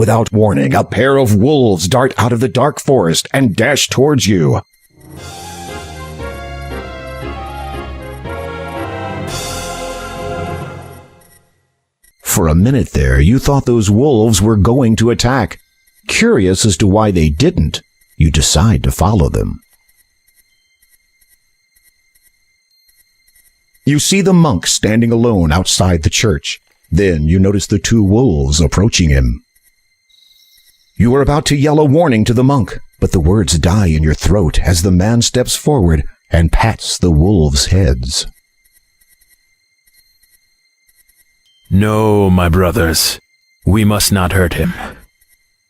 Without warning, a pair of wolves dart out of the dark forest and dash towards you. For a minute there, you thought those wolves were going to attack. Curious as to why they didn't, you decide to follow them. You see the monk standing alone outside the church. Then you notice the two wolves approaching him. You are about to yell a warning to the monk, but the words die in your throat as the man steps forward and pats the wolves' heads. No, my brothers, we must not hurt him.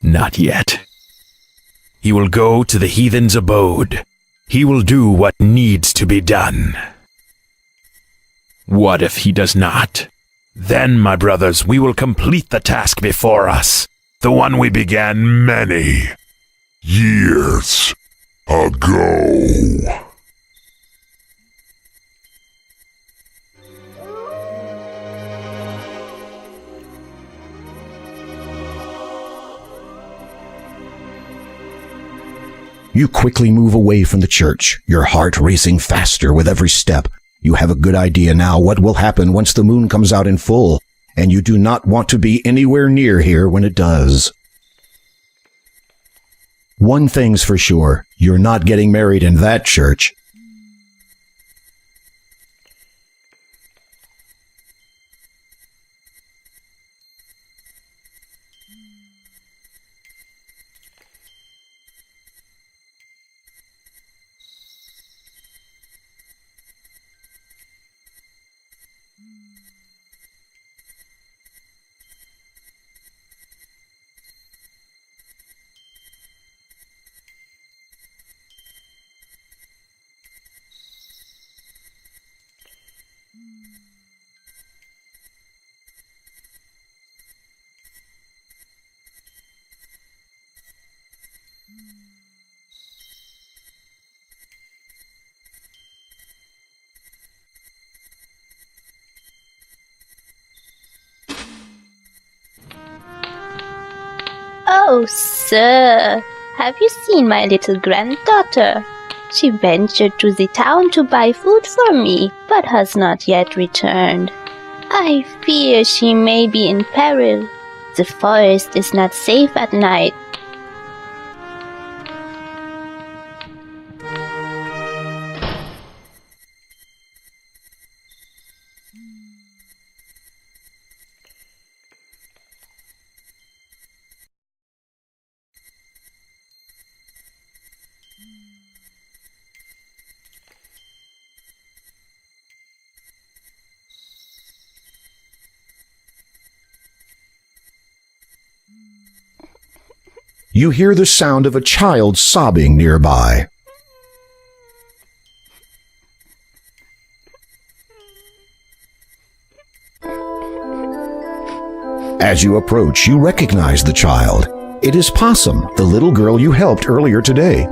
Not yet. He will go to the heathen's abode. He will do what needs to be done. What if he does not? Then, my brothers, we will complete the task before us, the one we began many years ago. You quickly move away from the church, your heart racing faster with every step. You have a good idea now what will happen once the moon comes out in full, and you do not want to be anywhere near here when it does. One thing's for sure, you're not getting married in that church. Oh, sir, have you seen my little granddaughter? She ventured to the town to buy food for me, but has not yet returned. I fear she may be in peril. The forest is not safe at night. You hear the sound of a child sobbing nearby. As you approach, you recognize the child. It is Possum, the little girl you helped earlier today.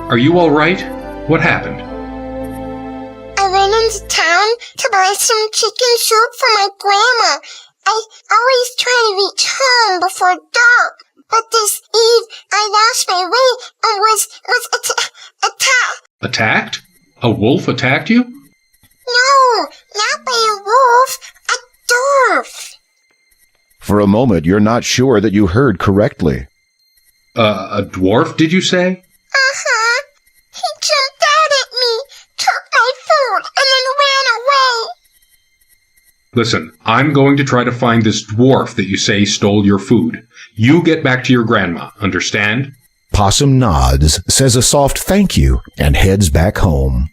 Are you all right? What happened? I went into town to buy some chicken soup for my grandma. I always try to reach home before dark, but this eve I lost my way and was attacked. Attacked? A wolf attacked you? No, not by a wolf, a dwarf. For a moment, you're not sure that you heard correctly. A dwarf, did you say? Uh-huh. He jumped out at me, took my food, and then ran away. Listen, I'm going to try to find this dwarf that you say stole your food. You get back to your grandma, understand? Possum nods, says a soft thank you, and heads back home.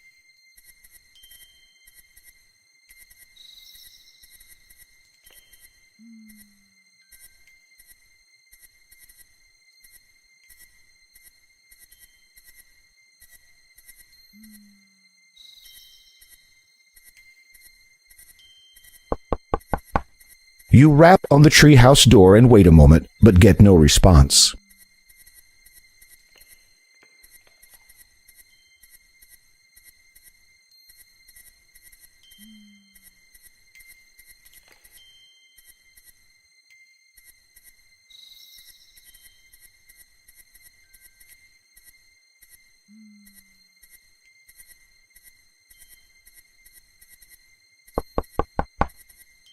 You rap on the treehouse door and wait a moment, but get no response.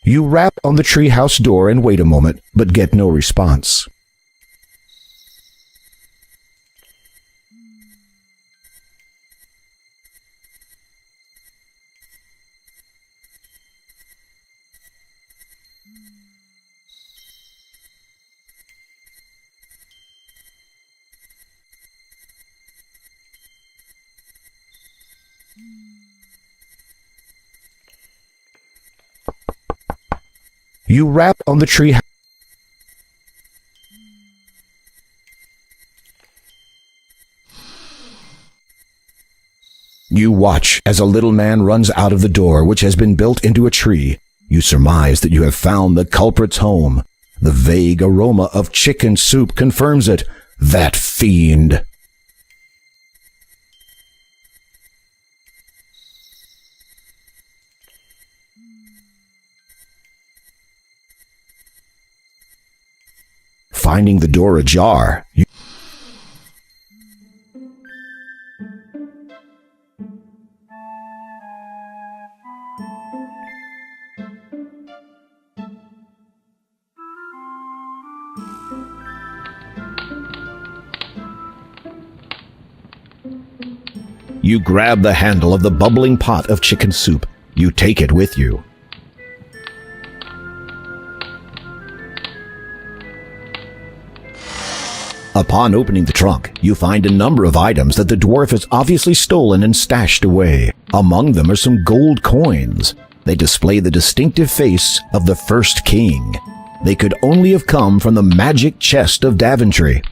You rap on the treehouse door and wait a moment, but get no response. You rap on the tree. You watch as a little man runs out of the door, which has been built into a tree. You surmise that you have found the culprit's home. The vague aroma of chicken soup confirms it. That fiend! Finding the door ajar, you grab the handle of the bubbling pot of chicken soup. You take it with you. Upon opening the trunk, you find a number of items that the dwarf has obviously stolen and stashed away. Among them are some gold coins. They display the distinctive face of the first king. They could only have come from the magic chest of Daventry.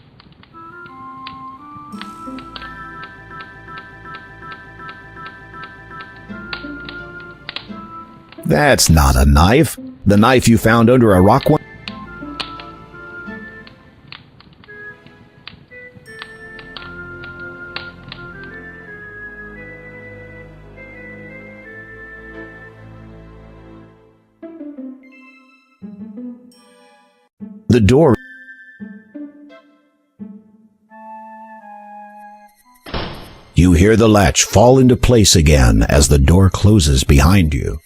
That's not a knife. The knife you found under a rock one. The door. You hear the latch fall into place again as the door closes behind you.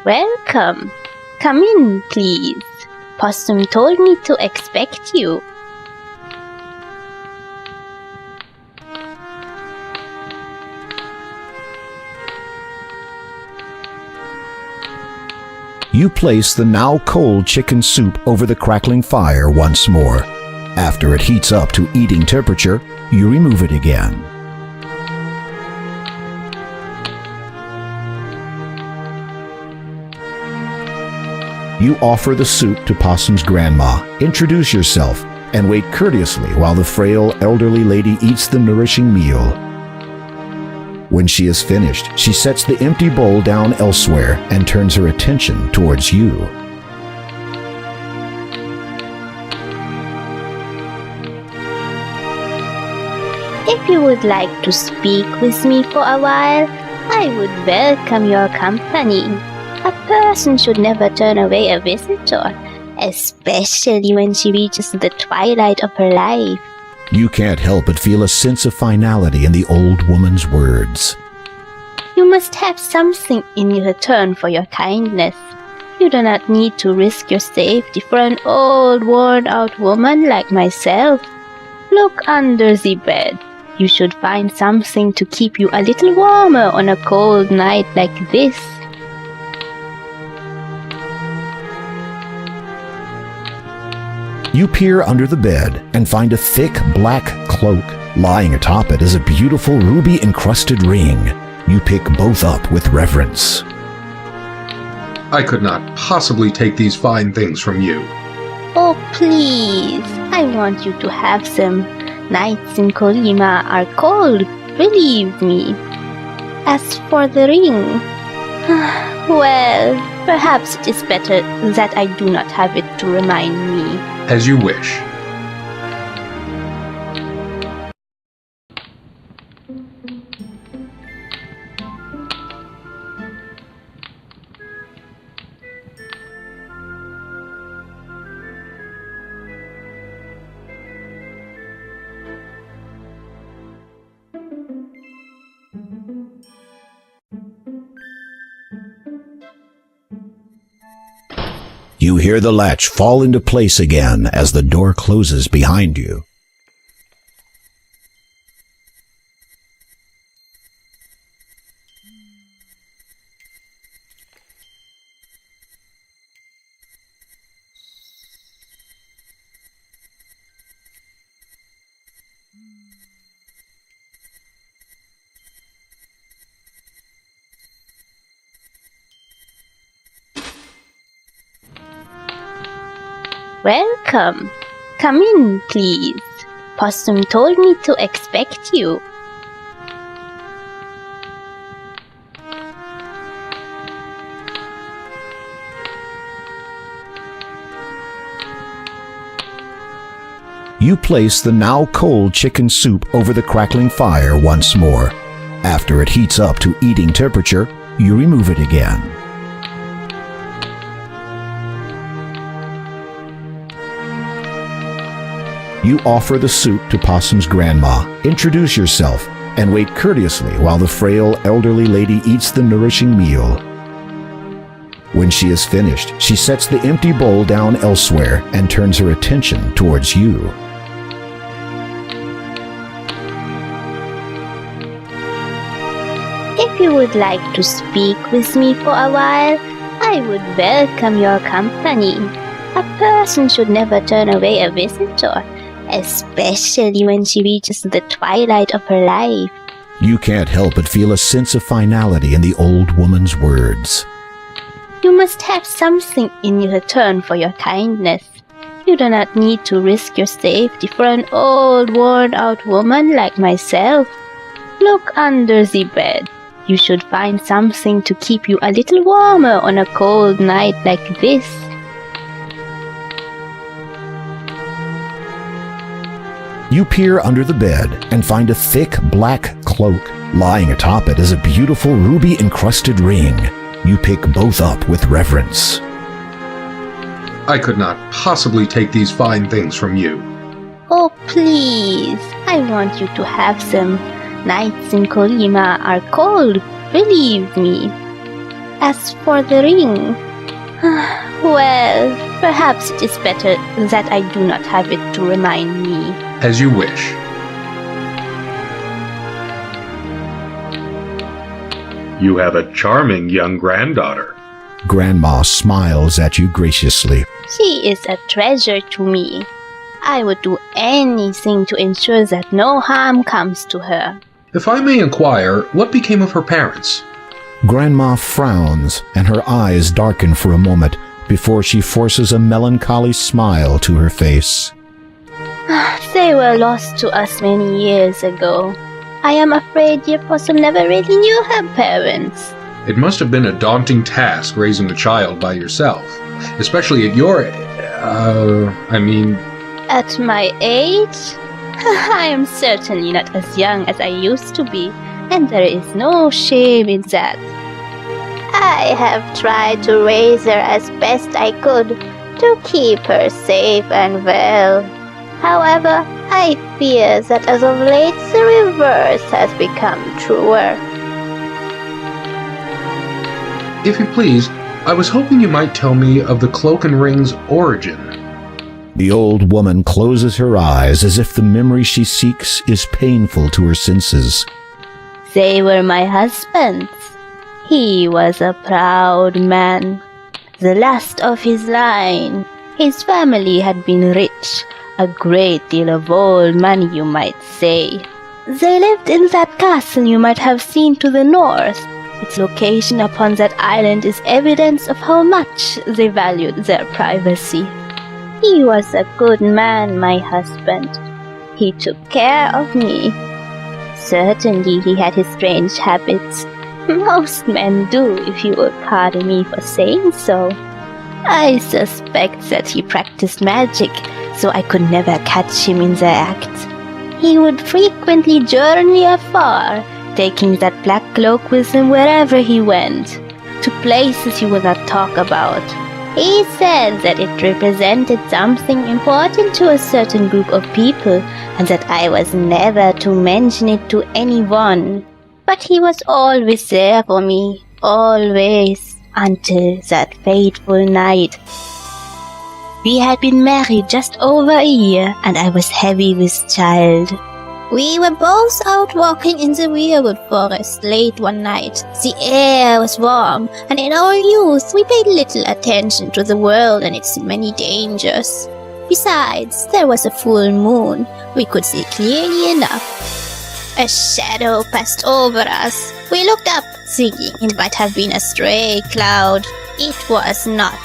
Welcome. Come in, please. Possum told me to expect you. You place the now cold chicken soup over the crackling fire once more. After it heats up to eating temperature, you remove it again. You offer the soup to Possum's grandma, introduce yourself, and wait courteously while the frail elderly lady eats the nourishing meal. When she is finished, she sets the empty bowl down elsewhere and turns her attention towards you. If you would like to speak with me for a while, I would welcome your company. A person should never turn away a visitor, especially when she reaches the twilight of her life. You can't help but feel a sense of finality in the old woman's words. You must have something in return for your kindness. You do not need to risk your safety for an old, worn-out woman like myself. Look under the bed. You should find something to keep you a little warmer on a cold night like this. You peer under the bed and find a thick black cloak. Lying atop it is a beautiful ruby-encrusted ring. You pick both up with reverence. I could not possibly take these fine things from you. Oh, please. I want you to have them. Nights in Kolima are cold, believe me. As for the ring, well, Perhaps it is better that I do not have it to remind me. As you wish. You hear the latch fall into place again as the door closes behind you. Welcome. Come in, please. Possum told me to expect you. You place the now cold chicken soup over the crackling fire once more. After it heats up to eating temperature, you remove it again. You offer the soup to Possum's grandma, introduce yourself, and wait courteously while the frail elderly lady eats the nourishing meal. When she is finished, she sets the empty bowl down elsewhere and turns her attention towards you. If you would like to speak with me for a while, I would welcome your company. A person should never turn away a visitor, especially when she reaches the twilight of her life. You can't help but feel a sense of finality in the old woman's words. You must have something in return for your kindness. You do not need to risk your safety for an old, worn-out woman like myself. Look under the bed. You should find something to keep you a little warmer on a cold night like this. You peer under the bed and find a thick black cloak. Lying atop it is a beautiful ruby-encrusted ring. You pick both up with reverence. I could not possibly take these fine things from you. Oh, please. I want you to have them. Nights in Kolima are cold. Believe me. As for the ring, well, perhaps it is better that I do not have it to remind me. As you wish. You have a charming young granddaughter. Grandma smiles at you graciously. She is a treasure to me. I would do anything to ensure that no harm comes to her. If I may inquire, what became of her parents? Grandma frowns, and her eyes darken for a moment before she forces a melancholy smile to her face. They were lost to us many years ago. I am afraid dear Possum never really knew her parents. It must have been a daunting task raising a child by yourself, especially at your At my age? I am certainly not as young as I used to be, and there is no shame in that. I have tried to raise her as best I could to keep her safe and well. However, I fear that as of late the reverse has become truer. If you please, I was hoping you might tell me of the cloak and ring's origin. The old woman closes her eyes as if the memory she seeks is painful to her senses. They were my husband's. He was a proud man, the last of his line. His family had been rich, a great deal of old money, you might say. They lived in that castle you might have seen to the north. Its location upon that island is evidence of how much they valued their privacy. He was a good man, my husband. He took care of me. Certainly he had his strange habits. Most men do, if you will pardon me for saying so. I suspect that he practiced magic, so I could never catch him in the act. He would frequently journey afar, taking that black cloak with him wherever he went, to places he would not talk about. He said that it represented something important to a certain group of people, and that I was never to mention it to anyone. But he was always there for me, always, until that fateful night. We had been married just over a year, and I was heavy with child. We were both out walking in the weirwood forest late one night. The air was warm, and in our youth we paid little attention to the world and its many dangers. Besides, there was a full moon. We could see clearly enough. A shadow passed over us. We looked up, thinking it might have been a stray cloud. It was not.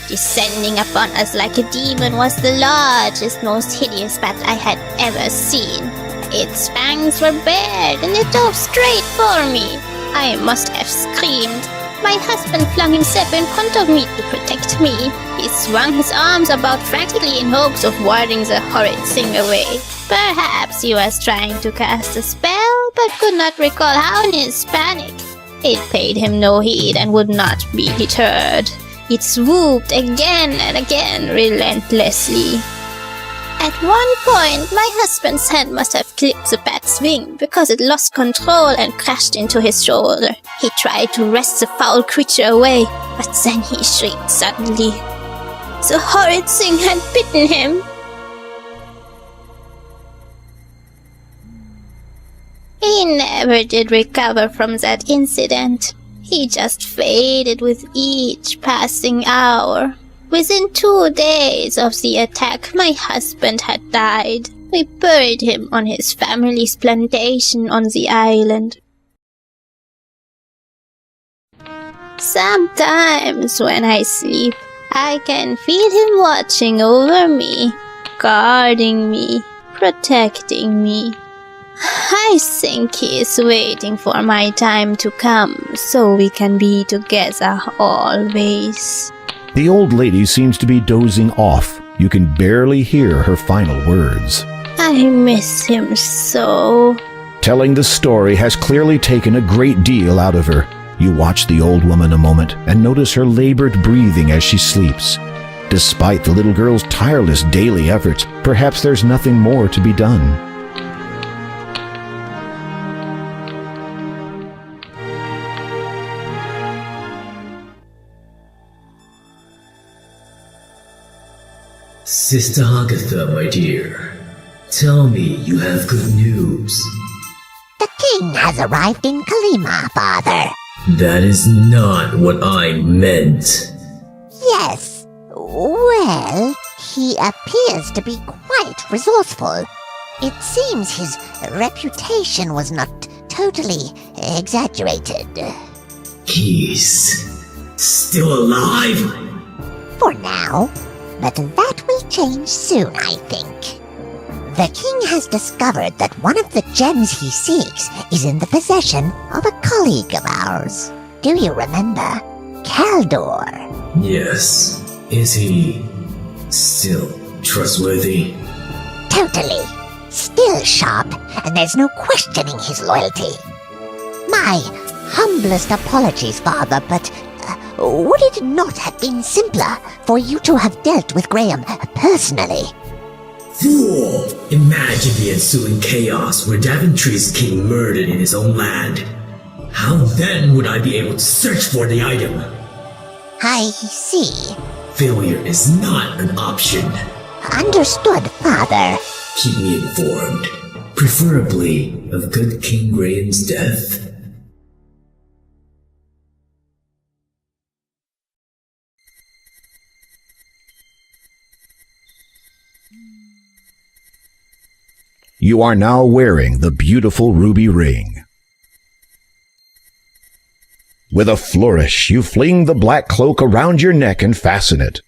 Descending upon us like a demon was the largest, most hideous bat I had ever seen. Its fangs were bared, and it dove straight for me. I must have screamed. My husband flung himself in front of me to protect me. He swung his arms about frantically in hopes of warding the horrid thing away. Perhaps he was trying to cast a spell, but could not recall how in his panic. It paid him no heed and would not be deterred. It swooped again and again relentlessly. At one point, my husband's hand must have clipped the bat's wing because it lost control and crashed into his shoulder. He tried to wrest the foul creature away, but then he shrieked suddenly. The horrid thing had bitten him. He never did recover from that incident. He just faded with each passing hour. Within 2 days of the attack, my husband had died. We buried him on his family's plantation on the island. Sometimes when I sleep, I can feel him watching over me, guarding me, protecting me. I think he is waiting for my time to come so we can be together always. The old lady seems to be dozing off. You can barely hear her final words. I miss him so. Telling the story has clearly taken a great deal out of her. You watch the old woman a moment and notice her labored breathing as she sleeps. Despite the little girl's tireless daily efforts, perhaps there's nothing more to be done. Sister Agatha, my dear, tell me you have good news. The king has arrived in Kalima, father. That is not what I meant. Yes. Well, he appears to be quite resourceful. It seems his reputation was not totally exaggerated. He's still alive? For now. But that will change soon, I think. The king has discovered that one of the gems he seeks is in the possession of a colleague of ours. Do you remember? Kaldor. Yes. Is he still trustworthy? Totally. Still sharp, and there's no questioning his loyalty. My humblest apologies, father, but would it not have been simpler for you to have dealt with Graham personally? Fool! Imagine the ensuing chaos where Daventry's king murdered in his own land. How then would I be able to search for the item? I see. Failure is not an option. Understood, father. Keep me informed, preferably of good King Graham's death. You are now wearing the beautiful ruby ring. With a flourish, you fling the black cloak around your neck and fasten it.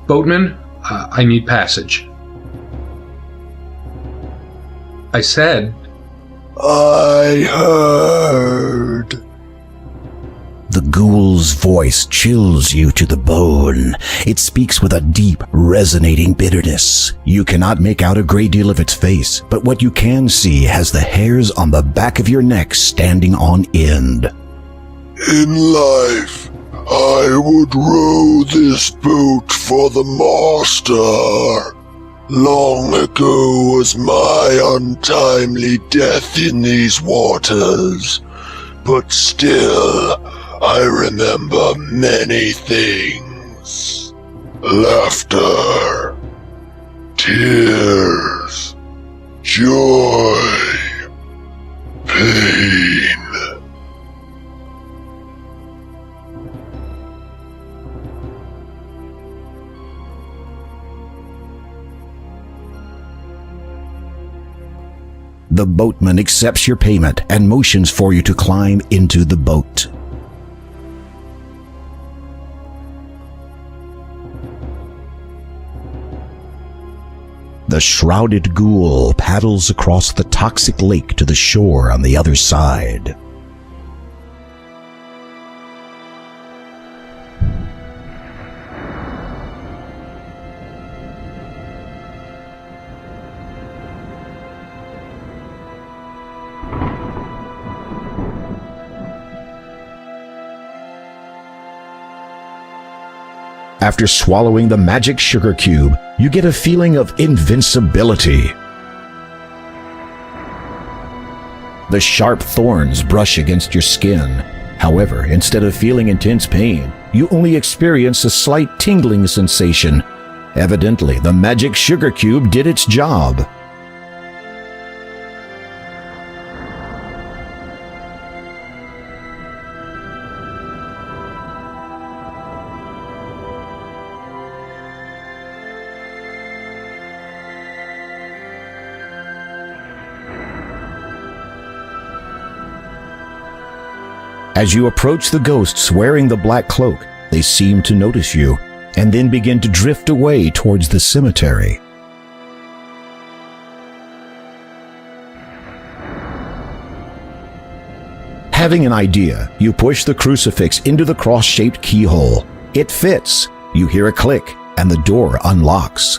Boatman, I need passage. I said... I heard. The ghoul's voice chills you to the bone. It speaks with a deep, resonating bitterness. You cannot make out a great deal of its face, but what you can see has the hairs on the back of your neck standing on end. In life, I would row this boat for the master. Long ago was my untimely death in these waters, but still I remember many things. Laughter, tears, joy, pain. The boatman accepts your payment and motions for you to climb into the boat. The shrouded ghoul paddles across the toxic lake to the shore on the other side. After swallowing the magic sugar cube, you get a feeling of invincibility. The sharp thorns brush against your skin. However, instead of feeling intense pain, you only experience a slight tingling sensation. Evidently, the magic sugar cube did its job. As you approach the ghosts wearing the black cloak, they seem to notice you, and then begin to drift away towards the cemetery. Having an idea, you push the crucifix into the cross-shaped keyhole. It fits. You hear a click, and the door unlocks.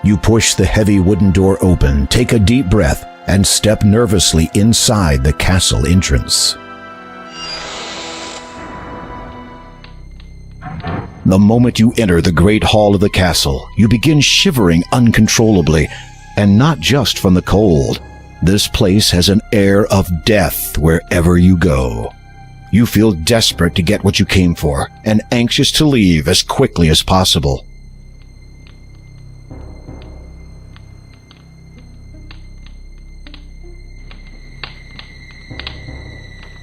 You push the heavy wooden door open, take a deep breath, and step nervously inside the castle entrance. The moment you enter the great hall of the castle, you begin shivering uncontrollably, and not just from the cold. This place has an air of death wherever you go. You feel desperate to get what you came for, and anxious to leave as quickly as possible.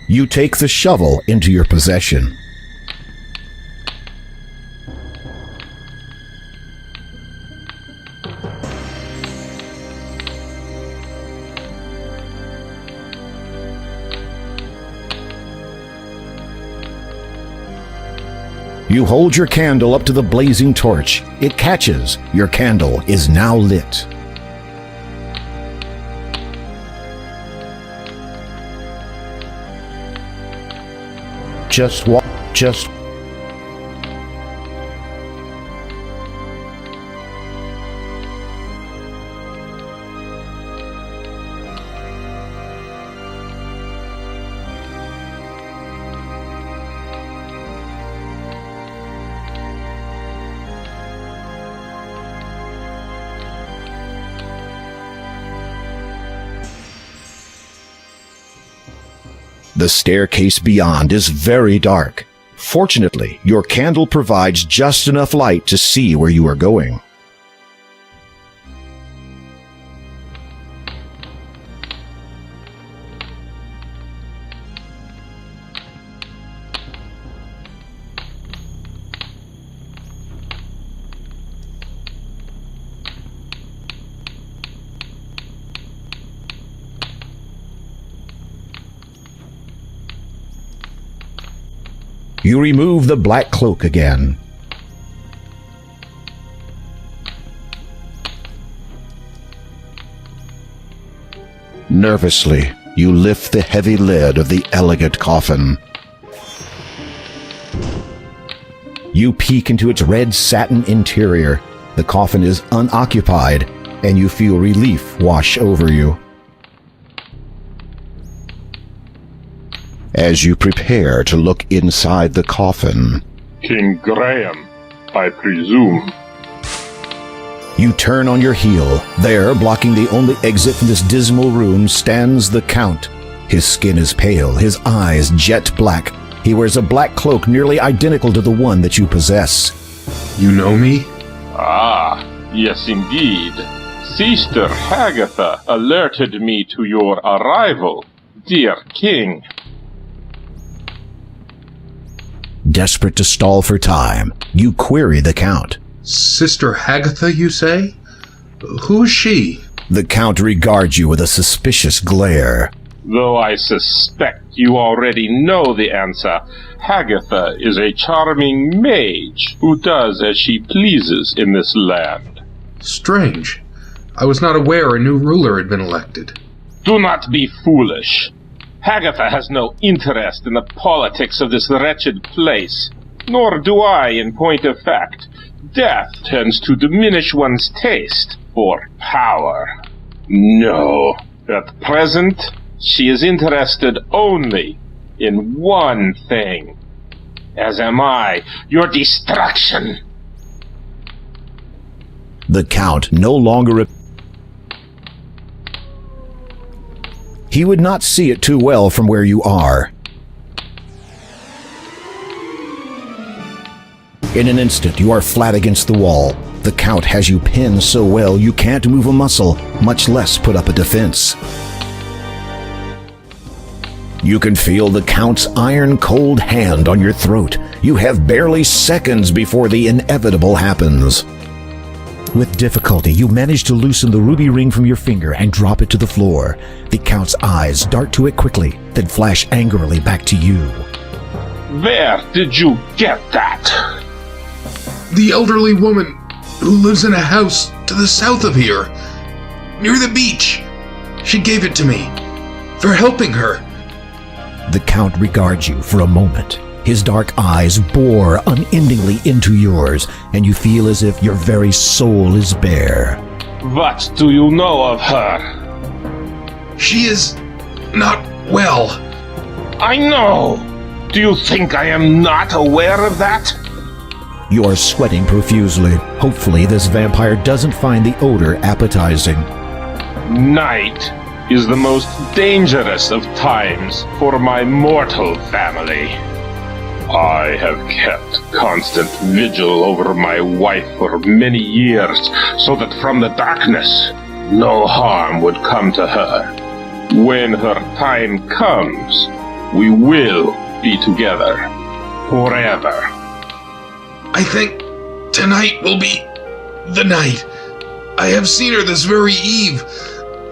You take the shovel into your possession. You hold your candle up to the blazing torch. It catches. Your candle is now lit. Just The staircase beyond is very dark. Fortunately, your candle provides just enough light to see where you are going. You remove the black cloak again. Nervously, you lift the heavy lid of the elegant coffin. You peek into its red satin interior. The coffin is unoccupied, and you feel relief wash over you. As you prepare to look inside the coffin, King Graham, I presume. you turn on your heel. There, blocking the only exit from this dismal room, stands the Count. His skin is pale, his eyes jet black. He wears a black cloak nearly identical to the one that you possess. You know me? Ah, yes indeed. Sister Hagatha alerted me to your arrival, dear king. Desperate to stall for time, you query the Count. Sister Hagatha, you say? Who is she? The Count regards you with a suspicious glare. Though I suspect you already know the answer, Hagatha is a charming mage who does as she pleases in this land. Strange. I was not aware a new ruler had been elected. Do not be foolish. Hagatha has no interest in the politics of this wretched place, nor do I, in point of fact. Death tends to diminish one's taste for power. No, at present, she is interested only in one thing, as am I, your destruction. The Count no longer... He would not see it too well from where you are. In an instant, you are flat against the wall. The Count has you pinned so well you can't move a muscle, much less put up a defense. You can feel the Count's iron-cold hand on your throat. You have barely seconds before the inevitable happens. With difficulty, you manage to loosen the ruby ring from your finger and drop it to the floor. The Count's eyes dart to it quickly, then flash angrily back to you. Where did you get that? The elderly woman who lives in a house to the south of here, near the beach. She gave it to me for helping her. The Count regards you for a moment. His dark eyes bore unendingly into yours, and you feel as if your very soul is bare. What do you know of her? She is not well. I know. Do you think I am not aware of that? You are sweating profusely. Hopefully, this vampire doesn't find the odor appetizing. Night is the most dangerous of times for my mortal family. I have kept constant vigil over my wife for many years, so that from the darkness, no harm would come to her. When her time comes, we will be together forever. I think tonight will be the night. I have seen her this very eve.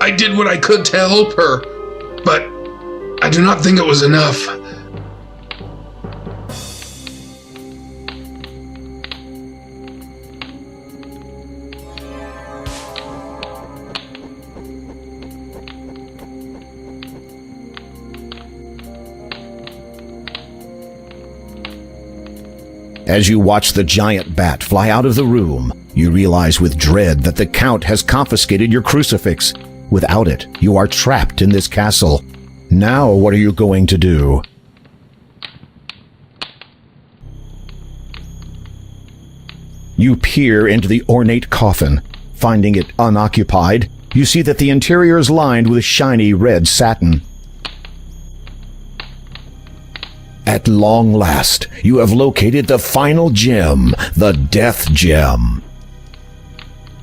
I did what I could to help her, but I do not think it was enough. As you watch the giant bat fly out of the room, you realize with dread that the Count has confiscated your crucifix. Without it, you are trapped in this castle. Now what are you going to do? You peer into the ornate coffin. Finding it unoccupied, you see that the interior is lined with shiny red satin. At long last, you have located the final gem, the Death Gem.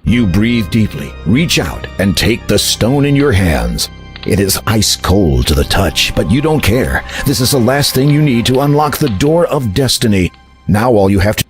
You breathe deeply, reach out, and take the stone in your hands. It is ice cold to the touch, but you don't care. This is the last thing you need to unlock the door of destiny. Now all you have to